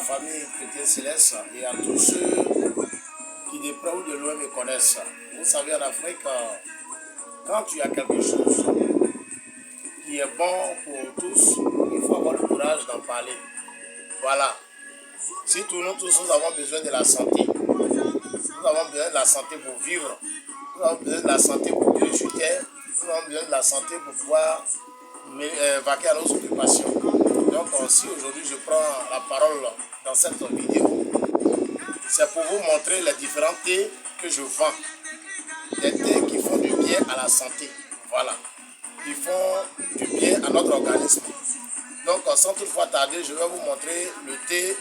famille Chrétien Céleste et à tous ceux qui de près ou de loin me connaissent. Vous savez, en Afrique, quand tu as quelque chose qui est bon pour tous, il faut avoir le courage d'en parler. Voilà. Si nous tous, nous avons besoin de la santé. Nous avons besoin de la santé pour vivre. Nous avons besoin de la santé pour vivre sur terre. Nous avons besoin de la santé pour pouvoir vaquer à nos occupations. Donc, si aujourd'hui je prends la parole dans cette vidéo, c'est pour vous montrer les différents thés que je vends. Des thés qui font du bien à la santé. Voilà. Qui font du bien à notre organisme. Donc, sans toutefois tarder, je vais vous montrer le thé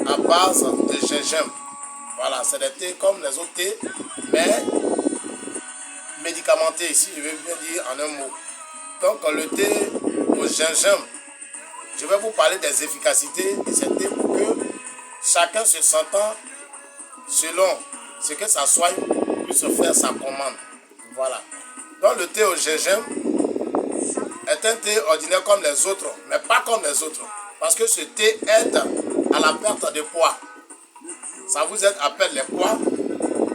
à base de gingembre. Voilà, c'est des thés comme les autres thés, mais médicamentés, si je vais bien dire en un mot. Donc, le thé au gingembre, je vais vous parler des efficacités de ces thés pour que chacun se sentant selon ce que ça soit puisse faire sa commande. Voilà. Donc, le thé au gingembre est un thé ordinaire comme les autres, mais pas comme les autres. Parce que ce thé aide à la perte de poids. Ça vous aide à perdre les poids.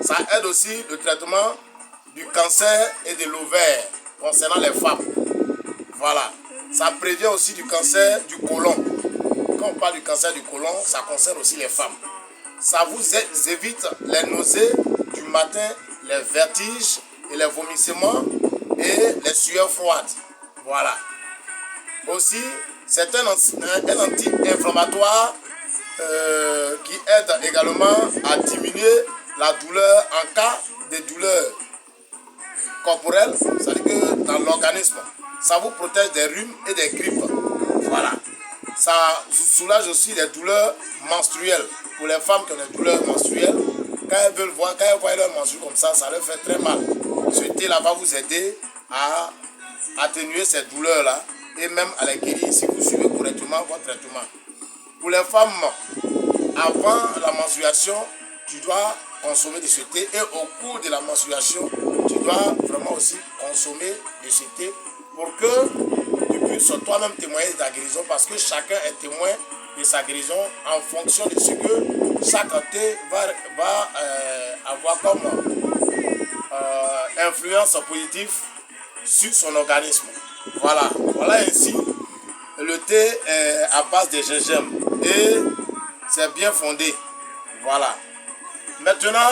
Ça aide aussi le traitement du cancer et de l'ovaire concernant les femmes. Voilà. Ça prévient aussi du cancer du côlon. Quand on parle du cancer du côlon, ça concerne aussi les femmes. Ça vous évite les nausées du matin, les vertiges et les vomissements et les sueurs froides. Voilà. Aussi, c'est un anti-inflammatoire qui aide également à diminuer la douleur en cas de douleur corporelle, c'est-à-dire que dans l'organisme, ça vous protège des rhumes et des grippes. Voilà. Ça soulage aussi les douleurs menstruelles. Pour les femmes qui ont des douleurs menstruelles, quand elles voient leur menstru comme ça leur fait très mal. Ce thé-là va vous aider à atténuer ces douleurs-là et même à les guérir si vous suivez correctement votre traitement. Pour les femmes, avant la menstruation, tu dois consommer de ce thé et au cours de la menstruation, tu dois vraiment aussi consommer de ce thé pour que tu puisses toi-même témoigner de ta guérison parce que chacun est témoin de sa guérison en fonction de ce que chaque thé va avoir comme influence positive sur son organisme. Voilà, voilà ainsi le thé est à base de gingembre et c'est bien fondé. Voilà. Maintenant,